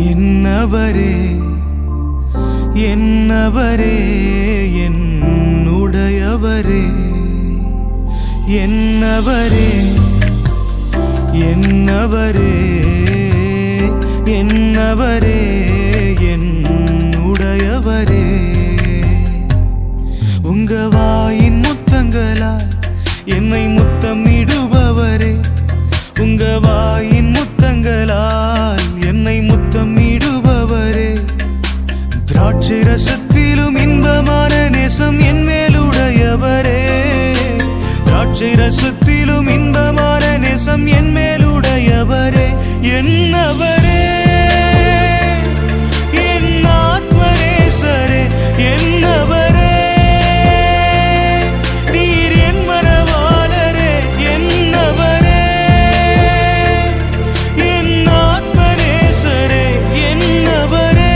என்னவரே என்னவரே என்னுடையவரே என்னவரே என்னவரே என்னவரே என்னுடையவரே உங்க வாயின் முத்தங்களால் என்னை முத்தமிடுபவரே உங்க வாயின் முத்தங்களால் என்னை முத்தமிடுபவரே திராட்சை ரசத்திலும் இன்பமான நேசம் என் மேலுடையவரே திராட்சை ரசத்திலும் இன்பமான நேசம் என் மேலுடையவரே என்னவரே என் ஆத்மநேசரே என்னவரே நீர் என் மனவாளரே என்னவரே என் ஆத்மநேசரே என்னவரே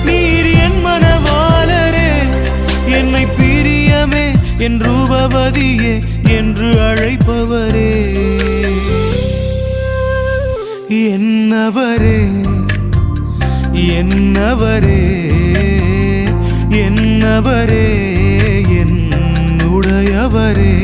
நீர் என் மனவாளரே என்னை பிரியமே என் ரூபவதியே என்று அழைப்பவரே என்னவரே என்னவரே என்னவரே என்னுடையவரே